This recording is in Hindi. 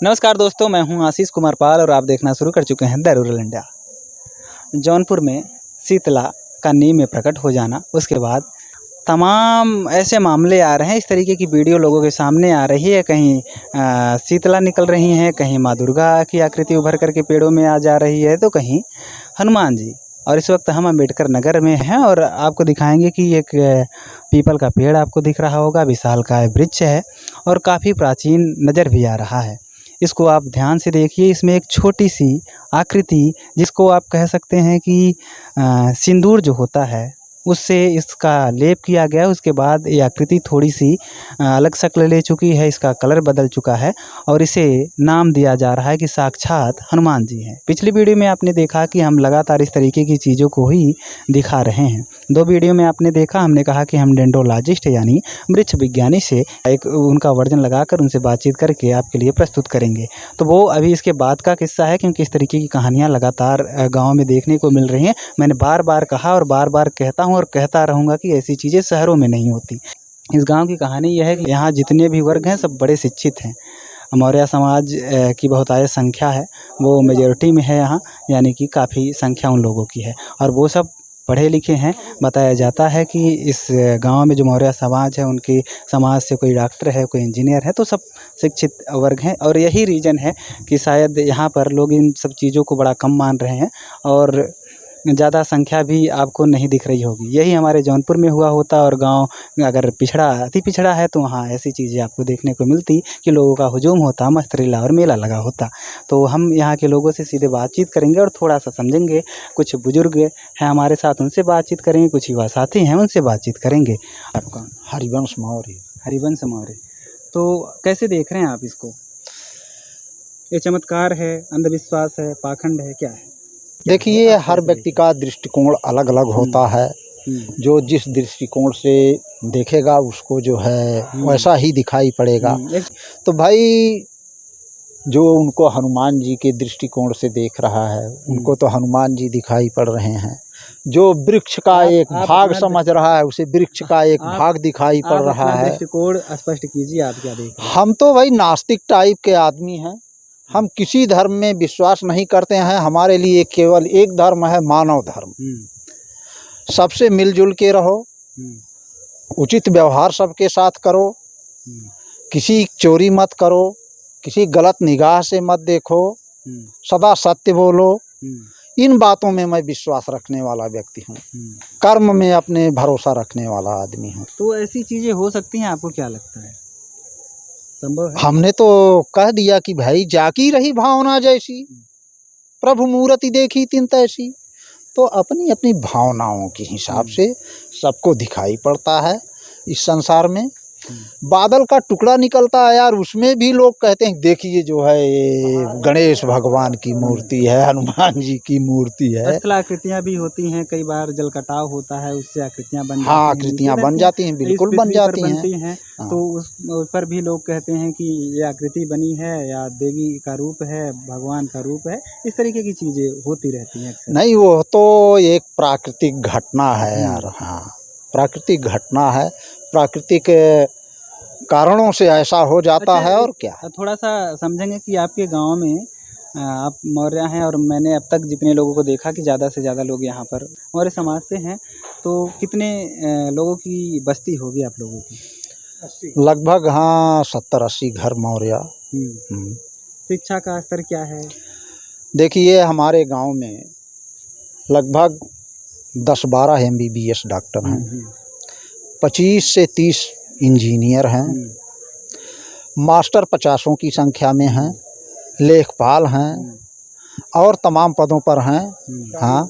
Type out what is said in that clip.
नमस्कार दोस्तों, मैं हूं आशीष कुमार पाल और आप देखना शुरू कर चुके हैं द रूरल इंडिया। जौनपुर में शीतला का नींव में प्रकट हो जाना, उसके बाद तमाम ऐसे मामले आ रहे हैं, इस तरीके की वीडियो लोगों के सामने आ रही है। कहीं शीतला निकल रही हैं, कहीं माँ दुर्गा की आकृति उभर करके पेड़ों में आ जा रही है, तो कहीं हनुमान जी। और इस वक्त हम अम्बेडकर नगर में हैं और आपको दिखाएंगे कि एक पीपल का पेड़ आपको दिख रहा होगा, विशालकाय वृक्ष है और काफ़ी प्राचीन नज़र भी आ रहा है। इसको आप ध्यान से देखिए, इसमें एक छोटी सी आकृति, जिसको आप कह सकते हैं कि सिंदूर जो होता है उससे इसका लेप किया गया। उसके बाद ये आकृति थोड़ी सी अलग शक्ल ले चुकी है, इसका कलर बदल चुका है और इसे नाम दिया जा रहा है कि साक्षात हनुमान जी हैं। पिछली वीडियो में आपने देखा कि हम लगातार इस तरीके की चीज़ों को ही दिखा रहे हैं। 2 वीडियो में आपने देखा, हमने कहा कि हम डेंड्रोलॉजिस्ट यानी वृक्ष विज्ञानी से एक उनका वर्जन लगाकर उनसे बातचीत करके आपके लिए प्रस्तुत करेंगे। तो वो अभी इसके बाद का किस्सा है, क्योंकि इस तरीके की कहानियाँ लगातार गाँव में देखने को मिल रही हैं। मैंने बार बार कहा और बार बार कहता हूँ और कहता रहूँगा कि ऐसी चीज़ें शहरों में नहीं होती। इस गांव की कहानी यह है कि यहाँ जितने भी वर्ग हैं सब बड़े शिक्षित हैं। मौर्य समाज की बहुतायत संख्या है, वो मेजॉरिटी में है यहाँ, यानी कि काफ़ी संख्या उन लोगों की है और वो सब पढ़े लिखे हैं। बताया जाता है कि इस गांव में जो मौर्य समाज है, उनकी समाज से कोई डॉक्टर है, कोई इंजीनियर है, तो सब शिक्षित वर्ग हैं। और यही रीज़न है कि शायद यहाँ पर लोग इन सब चीज़ों को बड़ा कम मान रहे हैं और ज़्यादा संख्या भी आपको नहीं दिख रही होगी। यही हमारे जौनपुर में हुआ होता और गांव अगर पिछड़ा अति पिछड़ा है तो वहाँ ऐसी चीज़ें आपको देखने को मिलती कि लोगों का हुजूम होता, मस्त रीला और मेला लगा होता। तो हम यहाँ के लोगों से सीधे बातचीत करेंगे और थोड़ा सा समझेंगे। कुछ बुजुर्ग हैं हमारे साथ, उनसे बातचीत करेंगे, कुछ युवा साथी हैं उनसे बातचीत करेंगे। आपका हरिवंश मौर्य। हरिवंश मौर्य, तो कैसे देख रहे हैं आप इसको? ये चमत्कार है, अंधविश्वास है, पाखंड है, क्या है? देखिए, हर व्यक्ति का दृष्टिकोण अलग अलग होता है। जो जिस दृष्टिकोण से देखेगा उसको जो है वैसा ही दिखाई पड़ेगा। तो भाई, जो उनको हनुमान जी के दृष्टिकोण से देख रहा है उनको तो हनुमान जी दिखाई पड़ रहे हैं। जो वृक्ष का एक भाग समझ रहा है उसे वृक्ष का एक भाग दिखाई पड़ रहा है। दृष्टिकोण स्पष्ट कीजिए, आप क्या देख रहे हैं? हम तो भाई नास्तिक टाइप के आदमी हैं। हम किसी धर्म में विश्वास नहीं करते हैं। हमारे लिए केवल एक धर्म है, मानव धर्म। सबसे मिलजुल के रहो, उचित व्यवहार सबके साथ करो, किसी चोरी मत करो, किसी गलत निगाह से मत देखो, सदा सत्य बोलो। इन बातों में मैं विश्वास रखने वाला व्यक्ति हूँ। कर्म में अपने भरोसा रखने वाला आदमी हूँ। तो ऐसी चीज़ें हो सकती हैं, आपको क्या लगता है, संभव है? हमने तो कह दिया कि भाई जाकी रही भावना जैसी, प्रभु मूर्ति देखी तिन तैसी। तो अपनी अपनी भावनाओं के हिसाब से सबको दिखाई पड़ता है इस संसार में। बादल का टुकड़ा निकलता है यार, उसमें भी लोग कहते हैं देखिए जो है ये गणेश भगवान की मूर्ति है, हनुमान जी की मूर्ति है। स्थल आकृतियाँ भी होती हैं, कई बार जल कटाव होता है, उससे आकृतियाँ बन जाती हैं। हाँ, आकृतियाँ बन जाती हैं, बिल्कुल बन जाती हैं। तो उस पर भी लोग कहते हैं कि ये आकृति बनी है या देवी का रूप है, भगवान का रूप है। इस तरीके की चीज़ें होती रहती हैं अक्सर। नहीं, वो तो एक प्राकृतिक घटना है यार। हाँ, प्राकृतिक घटना है, प्राकृतिक कारणों से ऐसा हो जाता है। और क्या थोड़ा सा समझेंगे कि आपके गांव में आप मौर्य हैं और मैंने अब तक जितने लोगों को देखा कि ज़्यादा से ज़्यादा लोग यहाँ पर मौर्य समाज से हैं, तो कितने लोगों की बस्ती होगी आप लोगों की? लगभग हाँ 70-80 घर मौर्य। शिक्षा का स्तर क्या है? देखिए, हमारे गांव में लगभग 10-12 MBBS डॉक्टर हैं, 25 से 30 इंजीनियर हैं, मास्टर 50 की संख्या में हैं, लेखपाल हैं और तमाम पदों पर हैं। हाँ।